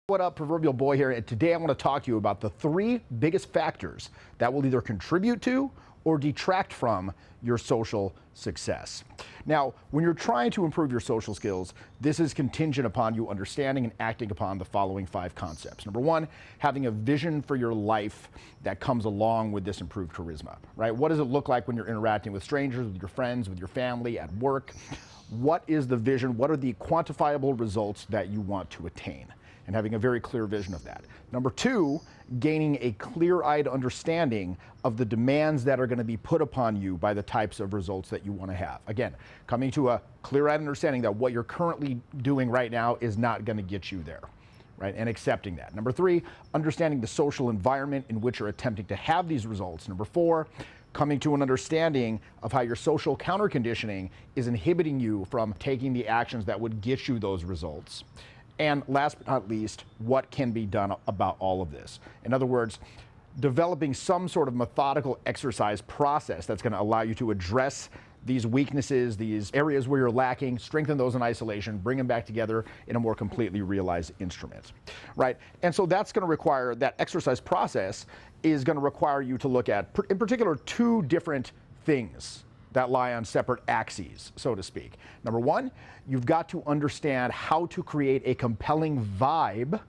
What up, Proverbial Boy here, and today I want to talk to you about the three biggest factors that will either contribute to or detract from your social success. Now, when you're trying to improve your social skills, this is contingent upon you understanding and acting upon the following 5 concepts. Number 1, having a vision for your life that comes along with this improved charisma, right? What does it look like when you're interacting with strangers, with your friends, with your family, at work? What is the vision? What are the quantifiable results that you want to attain? And having a very clear vision of that. Number 2, gaining a clear-eyed understanding of the demands that are going to be put upon you by the types of results that you want to have. Again, coming to a clear-eyed understanding that what you're currently doing right now is not going to get you there, right? And accepting that. Number 3, understanding the social environment in which you're attempting to have these results. Number 4, coming to an understanding of how your social counter-conditioning is inhibiting you from taking the actions that would get you those results. And last but not least, what can be done about all of this? In other words, developing some sort of methodical exercise process that's going to allow you to address these weaknesses, these areas where you're lacking, strengthen those in isolation, bring them back together in a more completely realized instrument, right? And so that's going to require, that exercise process is going to require you to look at, in particular, 2 different things that lie on separate axes, so to speak. Number 1, you've got to understand how to create a compelling vibe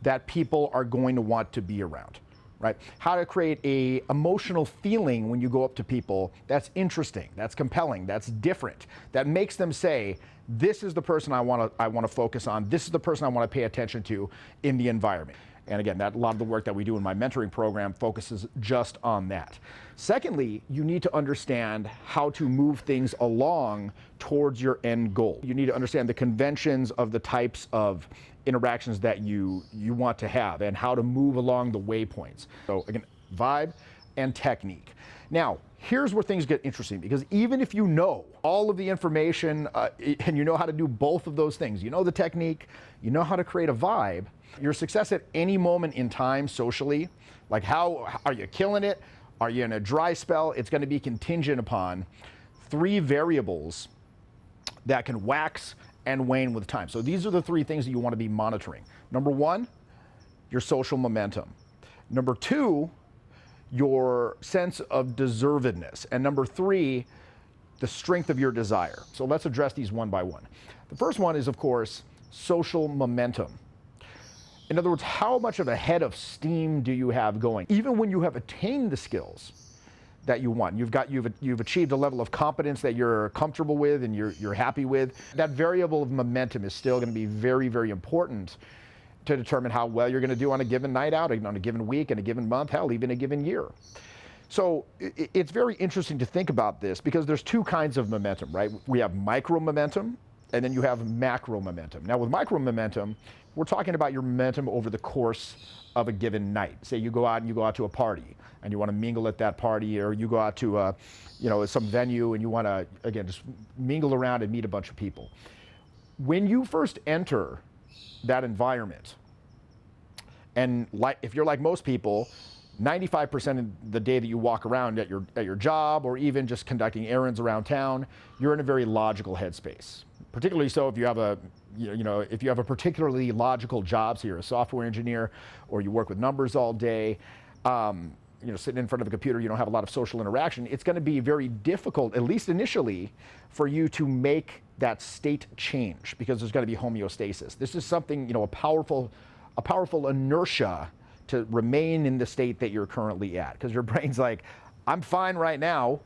that people are going to want to be around, right? How to create a emotional feeling when you go up to people that's interesting, that's compelling, that's different, that makes them say, this is the person I want to focus on, this is the person I want to pay attention to in the environment. And again, a lot of the work that we do in my mentoring program focuses just on that. Secondly, you need to understand how to move things along towards your end goal. You need to understand the conventions of the types of interactions that you want to have and how to move along the waypoints. So again, vibe and technique. Now, here's where things get interesting, because even if you know all of the information and you know how to do both of those things, you know the technique, you know how to create a vibe, your success at any moment in time socially, like how are you killing it? Are you in a dry spell? It's going to be contingent upon 3 variables that can wax and wane with time. So these are the 3 things that you want to be monitoring. Number 1, your social momentum. Number 2, your sense of deservedness. And number 3, the strength of your desire. So let's address these one by one. The first one is, of course, social momentum. In other words, how much of a head of steam do you have going? Even when you have attained the skills that you want, you've achieved a level of competence that you're comfortable with and you're happy with, that variable of momentum is still going to be very, very important to determine how well you're going to do on a given night out, on a given week, in a given month, hell, even a given year. So it's very interesting to think about this, because there's 2 kinds of momentum, right? We have micro momentum, and then you have macro momentum. Now with micro momentum, we're talking about your momentum over the course of a given night. Say you go out to a party and you want to mingle at that party, or you go out to some venue and you want to, again, just mingle around and meet a bunch of people. When you first enter that environment, and if you're like most people, 95% of the day that you walk around at your job, or even just conducting errands around town, you're in a very logical headspace. Particularly so if you have a particularly logical job, so you're a software engineer, or you work with numbers all day, sitting in front of a computer, you don't have a lot of social interaction. It's going to be very difficult, at least initially, for you to make that state change, because there's going to be homeostasis. This is something, a powerful inertia to remain in the state that you're currently at, because your brain's like, I'm fine right now.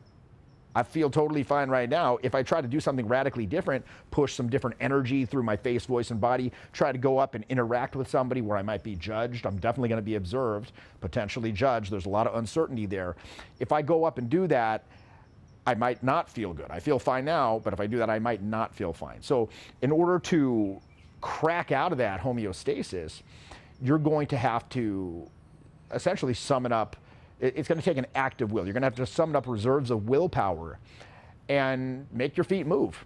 I feel totally fine right now. If I try to do something radically different, push some different energy through my face, voice, and body, try to go up and interact with somebody where I might be judged, I'm definitely going to be observed, potentially judged. There's a lot of uncertainty there. If I go up and do that, I might not feel good. I feel fine now, but if I do that, I might not feel fine. So in order to crack out of that homeostasis, you're going to have to essentially summon up. It's going to take an active will. You're going to have to summon up reserves of willpower and make your feet move.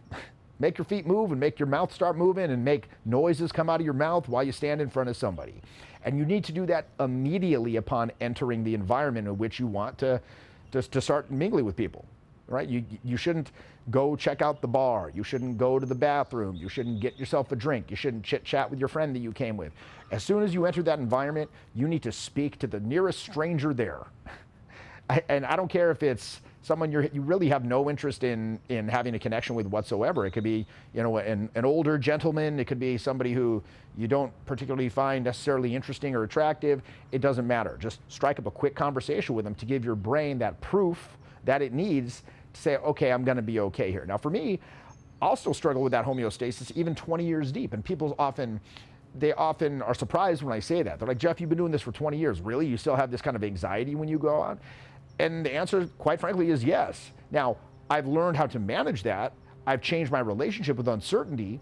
Make your feet move and make your mouth start moving and make noises come out of your mouth while you stand in front of somebody. And you need to do that immediately upon entering the environment in which you want to start mingling with people. right? You shouldn't go check out the bar. You shouldn't go to the bathroom. You shouldn't get yourself a drink. You shouldn't chit chat with your friend that you came with. As soon as you enter that environment, you need to speak to the nearest stranger there. And I don't care if it's someone you really have no interest in having a connection with whatsoever. It could be, an older gentleman. It could be somebody who you don't particularly find necessarily interesting or attractive. It doesn't matter. Just strike up a quick conversation with them to give your brain that proof that it needs to say, okay, I'm going to be okay here. Now, for me, I'll still struggle with that homeostasis even 20 years deep. And people often are surprised when I say that. They're like, Jeff, you've been doing this for 20 years. Really? You still have this kind of anxiety when you go out? And the answer, quite frankly, is yes. Now, I've learned how to manage that. I've changed my relationship with uncertainty.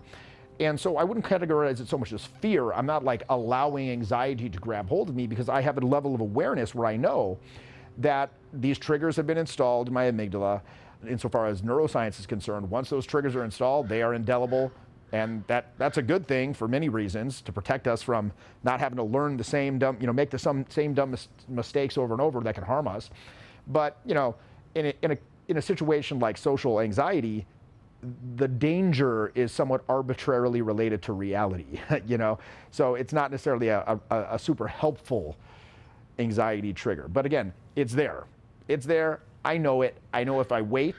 And so I wouldn't categorize it so much as fear. I'm not like allowing anxiety to grab hold of me, because I have a level of awareness where I know that these triggers have been installed in my amygdala. Insofar as neuroscience is concerned, once those triggers are installed, they are indelible. And that's a good thing for many reasons, to protect us from not having to learn the same dumb, make the same dumb mistakes over and over that can harm us. But in a situation like social anxiety, the danger is somewhat arbitrarily related to reality. So it's not necessarily a super helpful anxiety trigger. But again, it's there. It's there. I know it. I know if I wait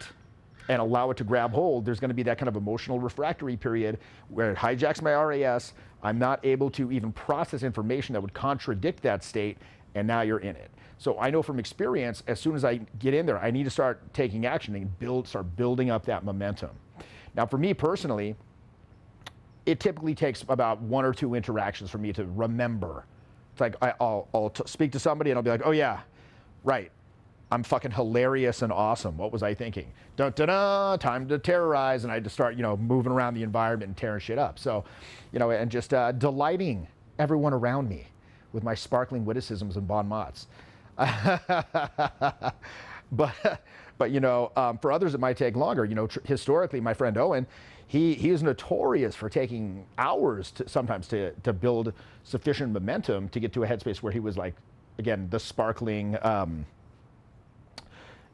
and allow it to grab hold, there's going to be that kind of emotional refractory period where it hijacks my RAS. I'm not able to even process information that would contradict that state, and now you're in it. So I know from experience, as soon as I get in there, I need to start taking action and start building up that momentum. Now, for me personally, it typically takes about 1 or 2 interactions for me to remember. It's like I'll speak to somebody and I'll be like, oh yeah, right. I'm fucking hilarious and awesome. What was I thinking? Dun, dun, dun, time to terrorize. And I just start, moving around the environment and tearing shit up. So, and just delighting everyone around me with my sparkling witticisms and bon mots. But for others it might take longer. Historically, my friend Owen, he is notorious for taking hours sometimes to build sufficient momentum to get to a headspace where he was like, again, the sparkling,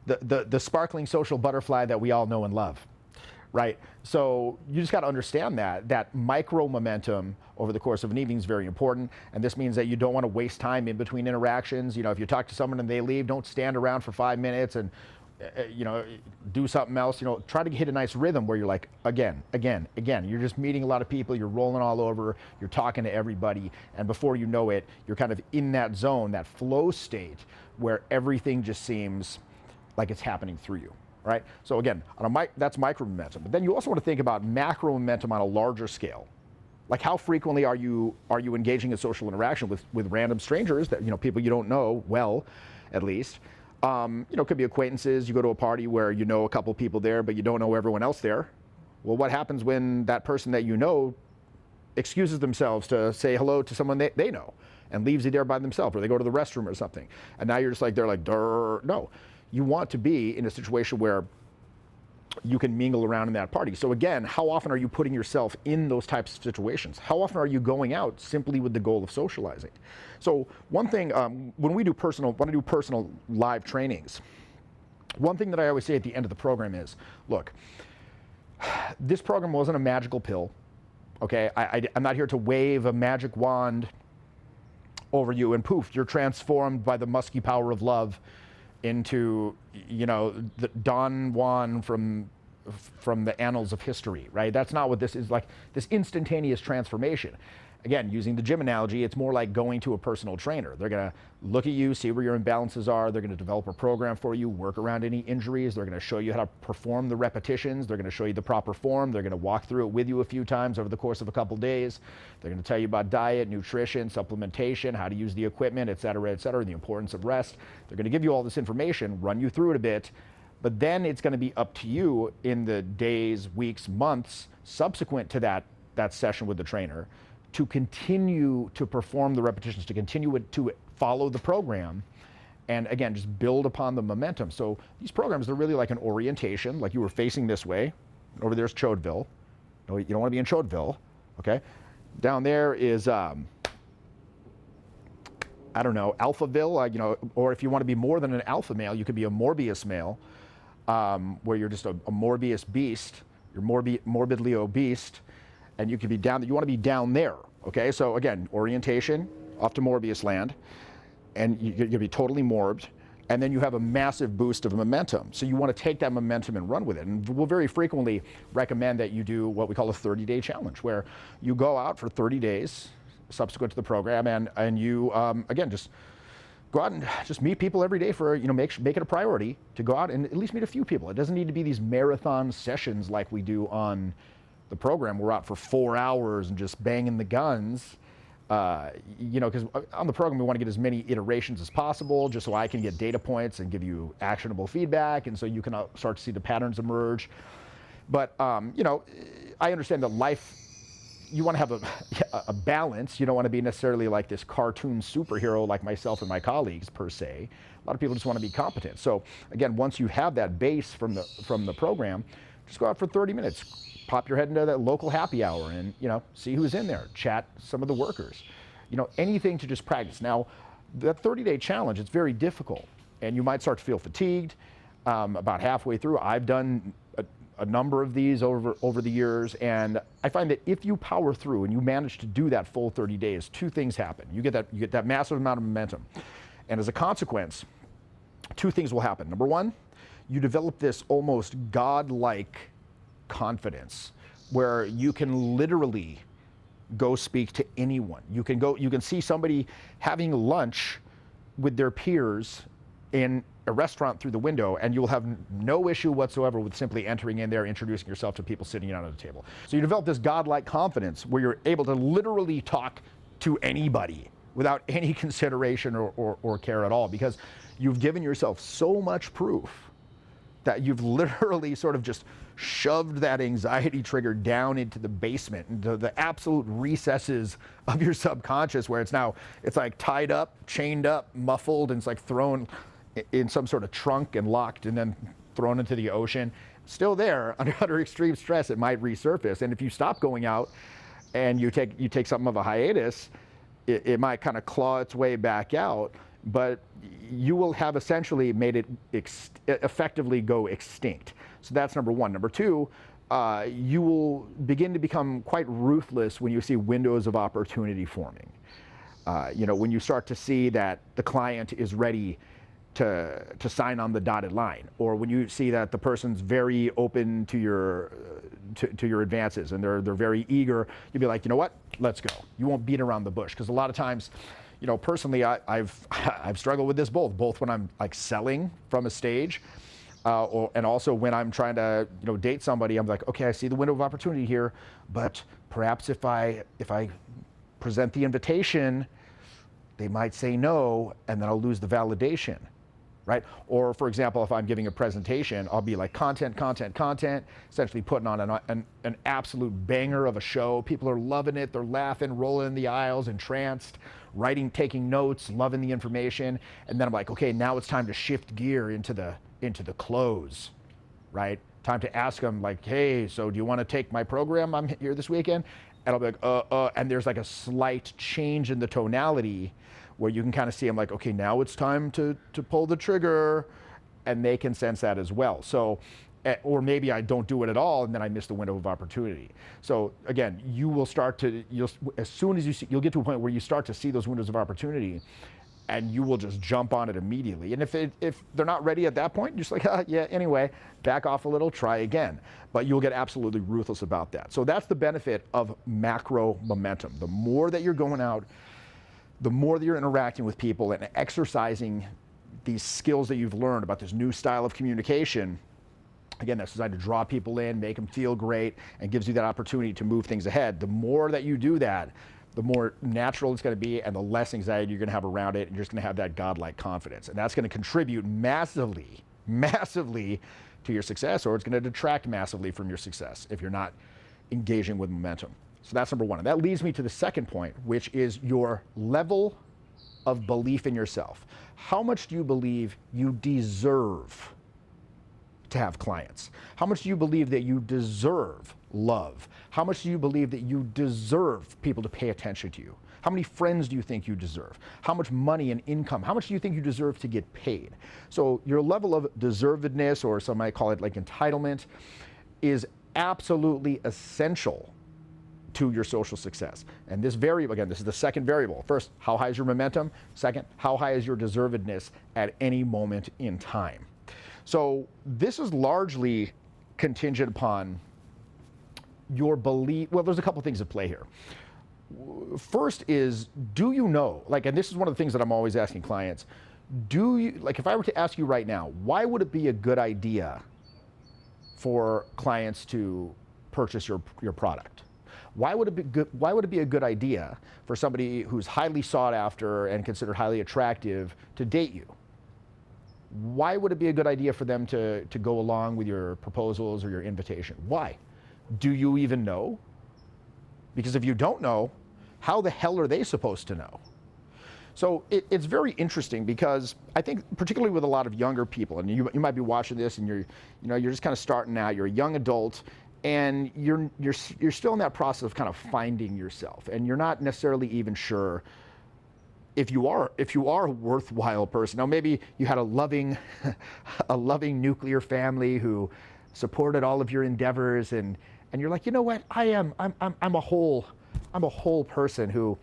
the sparkling social butterfly that we all know and love, right? So you just got to understand that micro momentum over the course of an evening is very important. And this means that you don't want to waste time in between interactions. If you talk to someone and they leave, don't stand around for 5 minutes and do something else. Try to hit a nice rhythm where you're like, again. You're just meeting a lot of people, you're rolling all over, you're talking to everybody, and before you know it, you're kind of in that zone, that flow state where everything just seems like it's happening through you, right? So again, that's micro momentum. But then you also want to think about macro momentum on a larger scale. Like, how frequently are you engaging in social interaction with random strangers that, people you don't know well, at least. Could be acquaintances. You go to a party where you know a couple people there, but you don't know everyone else there. Well, what happens when that person that you know excuses themselves to say hello to someone they know and leaves you there by themselves, or they go to the restroom or something? And now you're just like, they're like, durr. No. You want to be in a situation where you can mingle around in that party. So again, how often are you putting yourself in those types of situations? How often are you going out simply with the goal of socializing? So one thing, when I do personal live trainings, one thing that I always say at the end of the program is, look, this program wasn't a magical pill, okay? I'm not here to wave a magic wand over you and poof, you're transformed by the musky power of love into, the Don Juan from the annals of history, right? That's not what this is. Like, this instantaneous transformation. Again, using the gym analogy, it's more like going to a personal trainer. They're going to look at you, see where your imbalances are. They're going to develop a program for you, work around any injuries. They're going to show you how to perform the repetitions. They're going to show you the proper form. They're going to walk through it with you a few times over the course of a couple days. They're going to tell you about diet, nutrition, supplementation, how to use the equipment, et cetera, the importance of rest. They're going to give you all this information, run you through it a bit, but then it's going to be up to you in the days, weeks, months subsequent to that session with the trainer to continue to perform the repetitions, to continue to follow the program, and again, just build upon the momentum. So these programs, they're really like an orientation, like you were facing this way. Over there's Chodeville. No, you don't want to be in Chodeville, okay? Down there is, Alphaville, or if you want to be more than an alpha male, you could be a Morbius male. where you're just a Morbius beast, you're morbidly obese, and you can be down. You want to be down there. Okay, so again, orientation off to Morbius land, and you'll be totally morbid. And then you have a massive boost of momentum. So you want to take that momentum and run with it. And we'll very frequently recommend that you do what we call a 30-day challenge, where you go out for 30 days subsequent to the program, and you, again, just go out and just meet people every day for, make it a priority to go out and at least meet a few people. It doesn't need to be these marathon sessions like we do on the program. We're out for 4 hours and just banging the guns. Because on the program we want to get as many iterations as possible, just so I can get data points and give you actionable feedback, and so you can start to see the patterns emerge. But I understand that life, you want to have a balance. You don't want to be necessarily like this cartoon superhero like myself and my colleagues per se. A lot of people just want to be competent. So again, once you have that base from the program, just go out for 30 minutes. Pop your head into that local happy hour and, see who's in there, chat some of the workers, anything to just practice. Now, that 30-day challenge, it's very difficult, and you might start to feel fatigued about halfway through. I've done a number of these over the years, and I find that if you power through and you manage to do that full 30 days, two things happen. You get that massive amount of momentum, and as a consequence, two things will happen. Number one, you develop this almost godlike confidence where you can literally go speak to anyone. You can see somebody having lunch with their peers in a restaurant through the window, and you'll have no issue whatsoever with simply entering in there, introducing yourself to people sitting down at a table. So you develop this godlike confidence where you're able to literally talk to anybody without any consideration or care at all, because you've given yourself so much proof that you've literally sort of just shoved that anxiety trigger down into the basement, into the absolute recesses of your subconscious, where it's like tied up, chained up, muffled, and it's like thrown in some sort of trunk and locked and then thrown into the ocean. Still there, under extreme stress, it might resurface. And if you stop going out and you take something of a hiatus, it might kind of claw its way back out, but you will have essentially made it effectively go extinct. So that's number one. Number two, you will begin to become quite ruthless when you see windows of opportunity forming. When you start to see that the client is ready to sign on the dotted line, or when you see that the person's very open to your advances and they're very eager, you'll be like, you know what, let's go. You won't beat around the bush, because a lot of times, personally, I've struggled with this both when I'm like selling from a stage, and also when I'm trying to date somebody. I'm like, okay, I see the window of opportunity here, but perhaps if I present the invitation, they might say no, and then I'll lose the validation, right? Or for example, if I'm giving a presentation, I'll be like content, essentially putting on an absolute banger of a show. People are loving it, they're laughing, rolling in the aisles, entranced, writing, taking notes, loving the information. And then I'm like, okay, now it's time to shift gear into the close, right? Time to ask them like, hey, so do you want to take my program? I'm here this weekend. And I'll be like, and there's like a slight change in the tonality where you can kind of see them like, okay, now it's time to pull the trigger, and they can sense that as well. So, or maybe I don't do it at all, and then I miss the window of opportunity. So again, you will start to, as soon as you'll get to a point where you start to see those windows of opportunity, and you will just jump on it immediately. And if they're not ready at that point, you're just like, yeah, anyway, back off a little, try again. But you'll get absolutely ruthless about that. So that's the benefit of macro momentum. The more that you're going out, the more that you're interacting with people and exercising these skills that you've learned about this new style of communication. Again, that's designed to draw people in, make them feel great, and gives you that opportunity to move things ahead. The more that you do that, the more natural it's going to be, and the less anxiety you're going to have around it, and you're just going to have that godlike confidence. And that's going to contribute massively to your success, or it's going to detract massively from your success if you're not engaging with momentum. So that's number one. And that leads me to the second point, which is your level of belief in yourself. How much do you believe you deserve to have clients? How much do you believe that you deserve love? How much do you believe that you deserve people to pay attention to you? How many friends do you think you deserve? How much money and income? How much do you think you deserve to get paid? So your level of deservedness, or some might call it like entitlement, is absolutely essential to your social success. And this variable, again, this is the second variable. First, how high is your momentum? Second, how high is your deservedness at any moment in time? So this is largely contingent upon your belief. Well, there's a couple things at play here. First is, do you know, like, and this is one of the things that I'm always asking clients, do you, like, if I were to ask you right now, why would it be a good idea for clients to purchase your product? Why would it be a good idea for somebody who's highly sought after and considered highly attractive to date you? Why would it be a good idea for them to go along with your proposals or your invitation? Why? Do you even know? Because if you don't know, how the hell are they supposed to know? So it's very interesting, because I think particularly with a lot of younger people, and you might be watching this and you're just kind of starting out, you're a young adult, and you're still in that process of kind of finding yourself, and you're not necessarily even sure if you are a worthwhile person. Now, maybe you had a loving nuclear family who supported all of your endeavors, and you're like, you know what, I'm a whole person who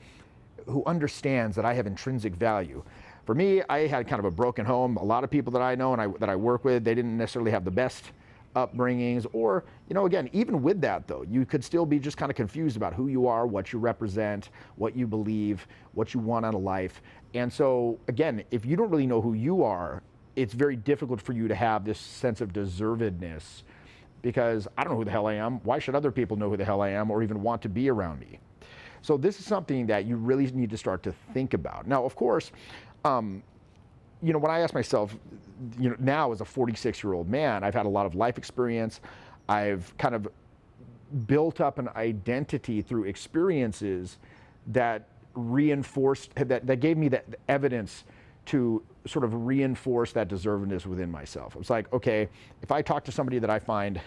understands that I have intrinsic value. For me, I had kind of a broken home. A lot of people that I know and that I work with, they didn't necessarily have the best upbringings, or, again, even with that though, you could still be just kind of confused about who you are, what you represent, what you believe, what you want out of life. And so again, if you don't really know who you are, it's very difficult for you to have this sense of deservedness, because I don't know who the hell I am. Why should other people know who the hell I am or even want to be around me? So this is something that you really need to start to think about. Now, of course, when I ask myself, now as a 46-year-old man, I've had a lot of life experience. I've kind of built up an identity through experiences that reinforced, that gave me that evidence to sort of reinforce that deservedness within myself. It's like, okay, if I talk to somebody that I find,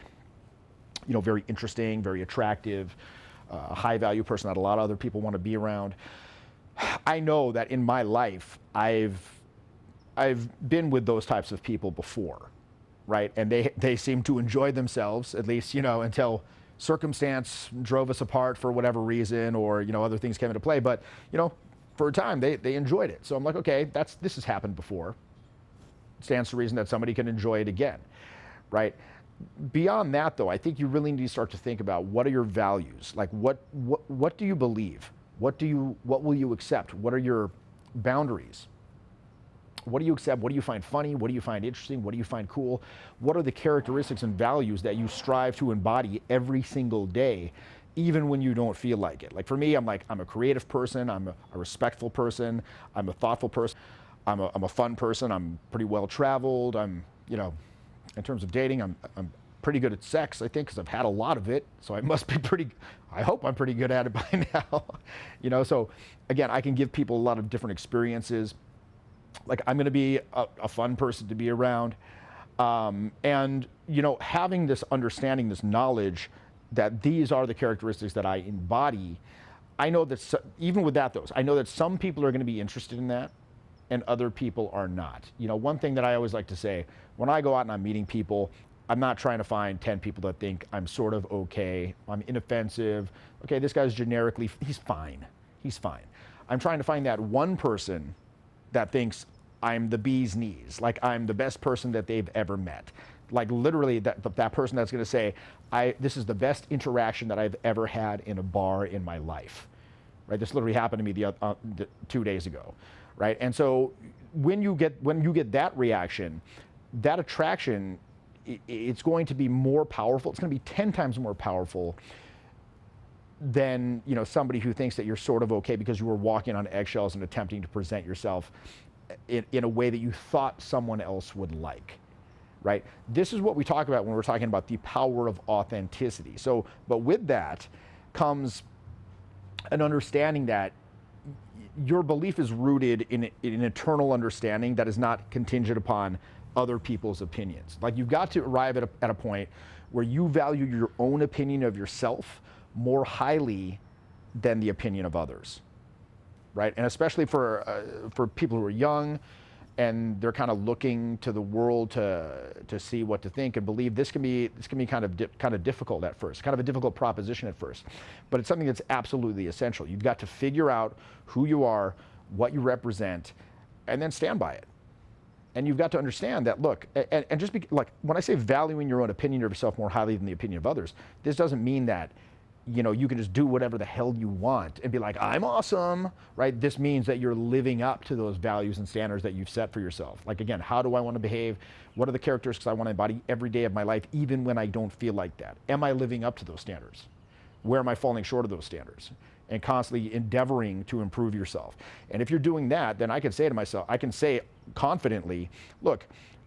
very interesting, very attractive, a high value person that a lot of other people want to be around, I know that in my life, I've been with those types of people before, right? And they seem to enjoy themselves, at least, until circumstance drove us apart for whatever reason, or, other things came into play. But, for a time, they enjoyed it. So I'm like, okay, this has happened before. It stands to reason that somebody can enjoy it again, right? Beyond that, though, I think you really need to start to think about, what are your values? Like, what do you believe? What will you accept? What are your boundaries? What do you accept? What do you find funny? What do you find interesting? What do you find cool? What are the characteristics and values that you strive to embody every single day, even when you don't feel like it? Like for me, I'm a creative person. I'm a respectful person. I'm a thoughtful person. I'm a fun person. I'm pretty well traveled. In terms of dating, I'm pretty good at sex, I think, because I've had a lot of it. So I hope I'm pretty good at it by now. So again, I can give people a lot of different experiences. Like, I'm going to be a fun person to be around. And, having this understanding, this knowledge that these are the characteristics that I embody, I know that even with that, I know that some people are going to be interested in that and other people are not. One thing that I always like to say, when I go out and I'm meeting people, I'm not trying to find 10 people that think I'm sort of okay, I'm inoffensive. Okay, this guy's generically, he's fine. I'm trying to find that one person that thinks I'm the bee's knees, like I'm the best person that they've ever met. Like literally that person that's gonna say, this is the best interaction that I've ever had in a bar in my life, right? This literally happened to me 2 days ago, right? And so when you get that reaction, that attraction, it's going to be more powerful. It's going to be 10 times more powerful than somebody who thinks that you're sort of okay because you were walking on eggshells and attempting to present yourself in a way that you thought someone else would like, right? This is what we talk about when we're talking about the power of authenticity. So, but with that comes an understanding that your belief is rooted in an eternal understanding that is not contingent upon other people's opinions. Like, you've got to arrive at a point where you value your own opinion of yourself more highly than the opinion of others. right? And especially for people who are young and they're kind of looking to the world to see what to think and believe. This can be kind of difficult at first, kind of a difficult proposition at first, but it's something that's absolutely essential. You've got to figure out who you are, what you represent, and then stand by it. And you've got to understand that, look, and just be like, when I say valuing your own opinion of yourself more highly than the opinion of others, this doesn't mean that, you know, you can just do whatever the hell you want and be like, I'm awesome, right? This means that you're living up to those values and standards that you've set for yourself. Like, again, how do I want to behave? What are the characteristics I want to embody every day of my life, even when I don't feel like that? Am I living up to those standards? Where am I falling short of those standards? And constantly endeavoring to improve yourself. And if you're doing that, then I can say to myself, I can say confidently, look,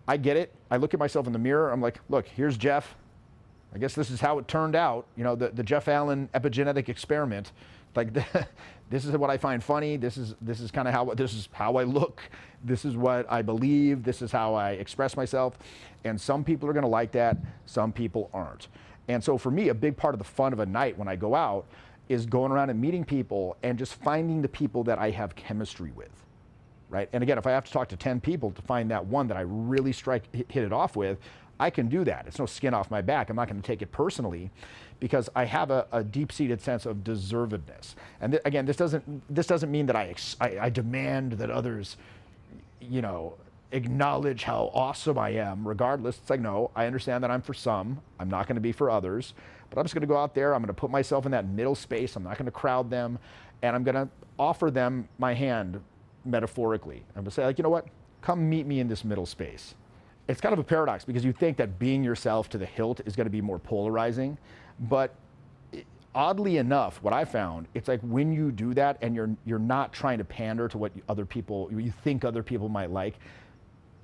I get it. I look at myself in the mirror. I'm like, look, here's Jeff. I guess this is how it turned out. You know, the Jeff Allen epigenetic experiment. Like, this is what I find funny. This is kind of how I look. This is what I believe. This is how I express myself. And some people are going to like that. Some people aren't. And so for me, a big part of the fun of a night when I go out is going around and meeting people and just finding the people that I have chemistry with, right? And again, if I have to talk to 10 people to find that one that I really hit it off with, I can do that. It's no skin off my back. I'm not going to take it personally because I have a deep-seated sense of deservedness. And again, this doesn't mean that I demand that others, you know, acknowledge how awesome I am regardless. It's like, no, I understand that I'm for some. I'm not going to be for others. But I'm just going to go out there. I'm going to put myself in that middle space. I'm not going to crowd them. And I'm going to offer them my hand metaphorically. I'm going to say, like, you know what? Come meet me in this middle space. It's kind of a paradox because you think that being yourself to the hilt is going to be more polarizing. But oddly enough, what I found, it's like when you do that and you're not trying to pander to what you think other people might like,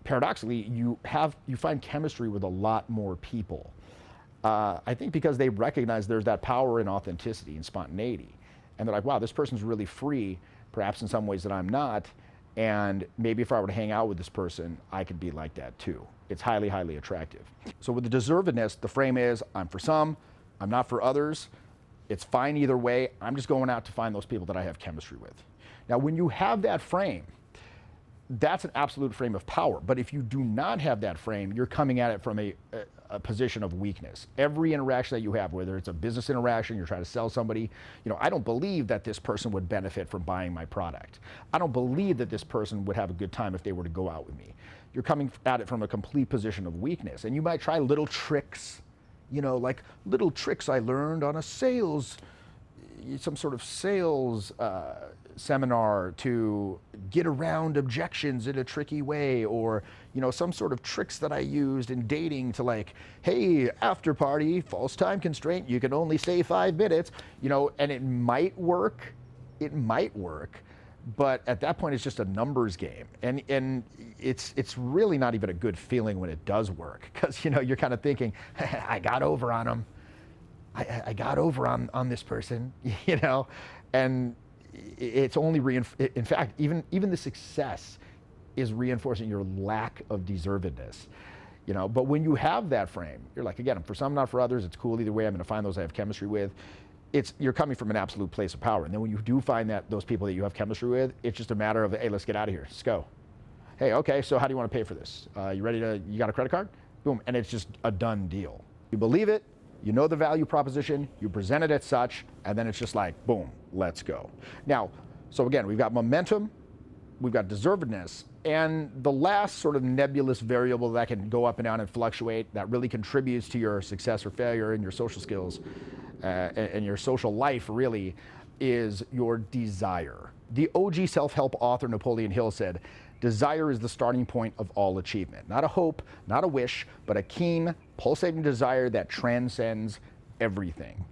paradoxically, you find chemistry with a lot more people. I think because they recognize there's that power in authenticity and spontaneity. And they're like, wow, this person's really free, perhaps in some ways that I'm not. And maybe if I were to hang out with this person, I could be like that too. It's highly, highly attractive. So with the deservedness, the frame is, I'm for some, I'm not for others. It's fine either way. I'm just going out to find those people that I have chemistry with. Now, when you have that frame, that's an absolute frame of power. But if you do not have that frame, you're coming at it from a position of weakness. Every interaction that you have, whether it's a business interaction, you're trying to sell somebody, you know, I don't believe that this person would benefit from buying my product. I don't believe that this person would have a good time if they were to go out with me. You're coming at it from a complete position of weakness. And you might try little tricks, you know, like little tricks I learned on some sort of sales seminar to get around objections in a tricky way, or, you know, some sort of tricks that I used in dating to, like, hey, after party, false time constraint, you can only stay 5 minutes, you know, and it might work, but at that point it's just a numbers game, and it's really not even a good feeling when it does work, because, you know, you're kind of thinking, I got over on him, I got over on this person, you know, and it's only in fact, even the success is reinforcing your lack of deservedness, you know. But when you have that frame, you're like, again, for some, not for others. It's cool either way. I'm going to find those I have chemistry with. You're coming from an absolute place of power. And then when you do find those people that you have chemistry with, it's just a matter of, hey, let's get out of here. Let's go. Hey, okay, so how do you want to pay for this? You got a credit card? Boom. And it's just a done deal. You believe it. You know the value proposition, you present it as such, and then it's just like, boom, let's go. Now, so again, we've got momentum, we've got deservedness, and the last sort of nebulous variable that can go up and down and fluctuate that really contributes to your success or failure in your social skills and your social life really is your desire. The OG self-help author Napoleon Hill said, desire is the starting point of all achievement. Not a hope, not a wish, but a keen, pulsating desire that transcends everything.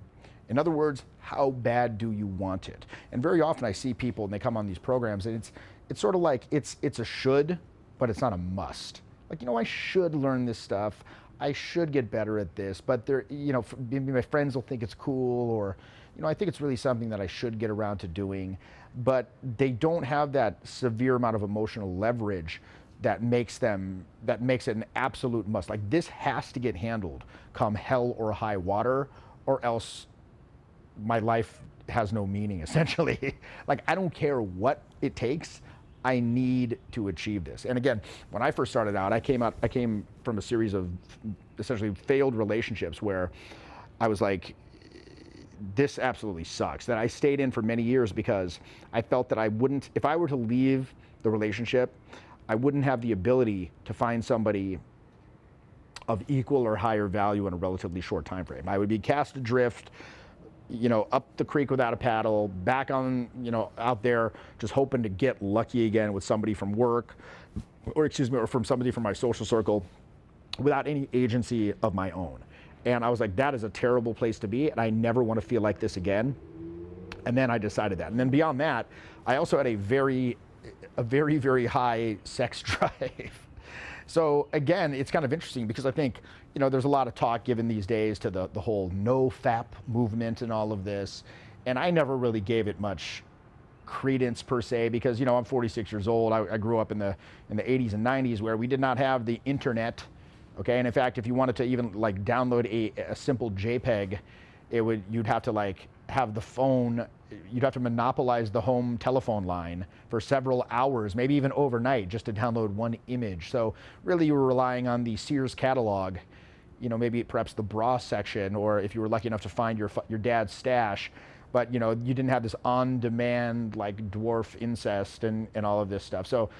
In other words, how bad do you want it? And very often I see people and they come on these programs and it's sort of like it's a should, but it's not a must. Like, you know, I should learn this stuff. I should get better at this, but you know, maybe my friends will think it's cool, or, you know, I think it's really something that I should get around to doing. But they don't have that severe amount of emotional leverage that makes it an absolute must. Like, this has to get handled come hell or high water, or else my life has no meaning, essentially. Like, I don't care what it takes. I need to achieve this. And again, when I first started out, I came from a series of essentially failed relationships where I was like, this absolutely sucks. That I stayed in for many years because I felt that I wouldn't, if I were to leave the relationship, I wouldn't have the ability to find somebody of equal or higher value in a relatively short time frame. I would be cast adrift, up the creek without a paddle, back on, out there just hoping to get lucky again with somebody from work, or from somebody from my social circle without any agency of my own. And I was like, that is a terrible place to be, and I never want to feel like this again. And then I decided that. And then beyond that, I also had a very, very high sex drive. So again, it's kind of interesting because I think, there's a lot of talk given these days to the whole no FAP movement and all of this. And I never really gave it much credence per se because, I'm 46 years old. I grew up in the 80s and 90s where we did not have the internet. Okay, and in fact, if you wanted to even like download a simple JPEG, you'd have to have the phone, you'd have to monopolize the home telephone line for several hours, maybe even overnight, just to download one image. So really you were relying on the Sears catalog, maybe perhaps the bra section, or if you were lucky enough to find your dad's stash. But you didn't have this on-demand like dwarf incest and all of this stuff. So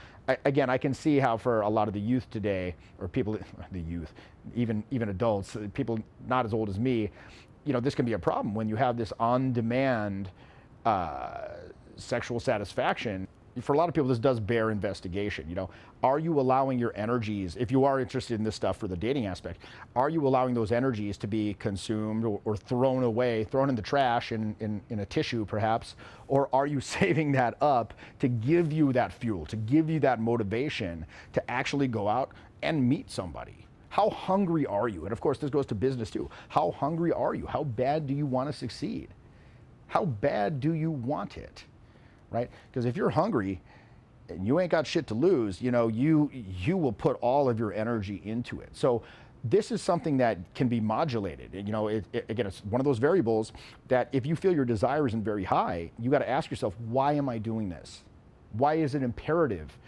again, I can see how for a lot of the youth today, or people, the youth, even adults, people not as old as me, this can be a problem when you have this on-demand sexual satisfaction. For a lot of people, this does bear investigation. Are you allowing your energies, if you are interested in this stuff for the dating aspect, are you allowing those energies to be consumed or thrown away, thrown in the trash in a tissue perhaps, or are you saving that up to give you that fuel, to give you that motivation to actually go out and meet somebody? How hungry are you? And of course, this goes to business too. How hungry are you? How bad do you want to succeed? How bad do you want it? Right? Because if you're hungry and you ain't got shit to lose, you will put all of your energy into it. So this is something that can be modulated. Again, it's one of those variables that if you feel your desire isn't very high, you got to ask yourself, why am I doing this? Why is it imperative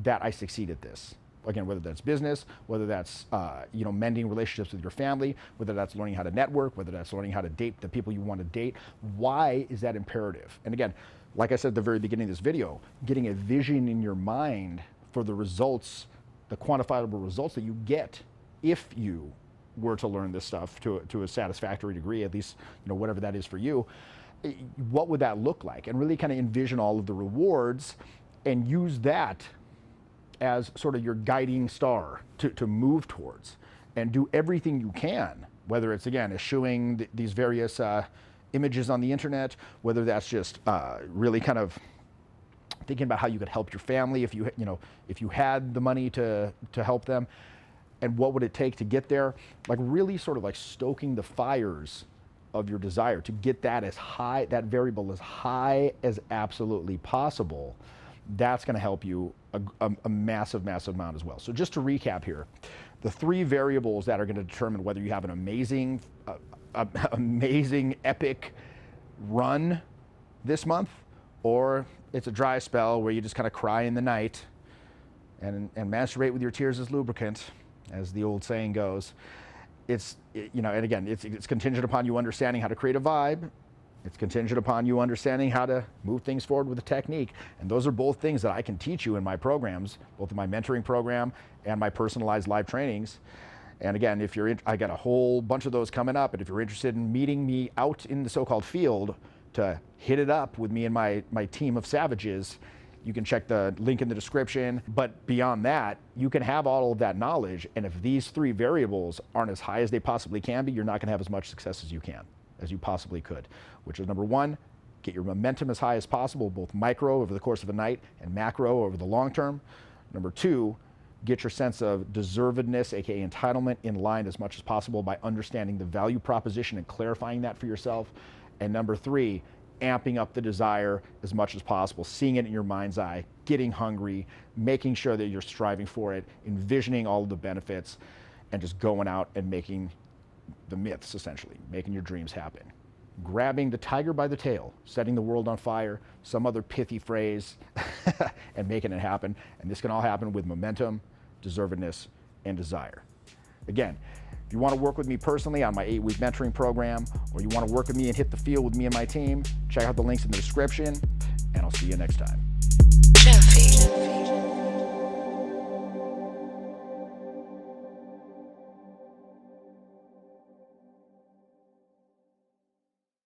that I succeed at this? Again, whether that's business, whether that's mending relationships with your family, whether that's learning how to network, whether that's learning how to date the people you want to date. Why is that imperative? And again, like I said at the very beginning of this video, getting a vision in your mind for the results, the quantifiable results that you get if you were to learn this stuff to a satisfactory degree, at least whatever that is for you, what would that look like? And really kind of envision all of the rewards and use that as sort of your guiding star to move towards, and do everything you can, whether it's, again, eschewing these various images on the internet, whether that's just really kind of thinking about how you could help your family if you had the money to help them, and what would it take to get there, like really sort of like stoking the fires of your desire to get that as high, that variable as high as absolutely possible. That's going to help you a massive amount as well. So just to recap here, the three variables that are going to determine whether you have an amazing epic run this month, or it's a dry spell where you just kind of cry in the night and masturbate with your tears as lubricant, as the old saying goes. And again, it's contingent upon you understanding how to create a vibe. It's contingent upon you understanding how to move things forward with a technique. And those are both things that I can teach you in my programs, both in my mentoring program and my personalized live trainings. And again, I got a whole bunch of those coming up. And if you're interested in meeting me out in the so-called field to hit it up with me and my team of savages, you can check the link in the description. But beyond that, you can have all of that knowledge. And if these three variables aren't as high as they possibly can be, you're not gonna have as much success as you possibly could, which is number one, get your momentum as high as possible, both micro over the course of a night and macro over the long term. Number two, get your sense of deservedness, aka entitlement, in line as much as possible by understanding the value proposition and clarifying that for yourself. And number three, amping up the desire as much as possible, seeing it in your mind's eye, getting hungry, making sure that you're striving for it, envisioning all of the benefits, and just going out and making the myths, essentially, making your dreams happen. grabbing the tiger by the tail, setting the world on fire, some other pithy phrase, and making it happen. And this can all happen with momentum, deservedness, and desire. Again, if you want to work with me personally on my 8-week mentoring program, or you want to work with me and hit the field with me and my team, check out the links in the description, and I'll see you next time.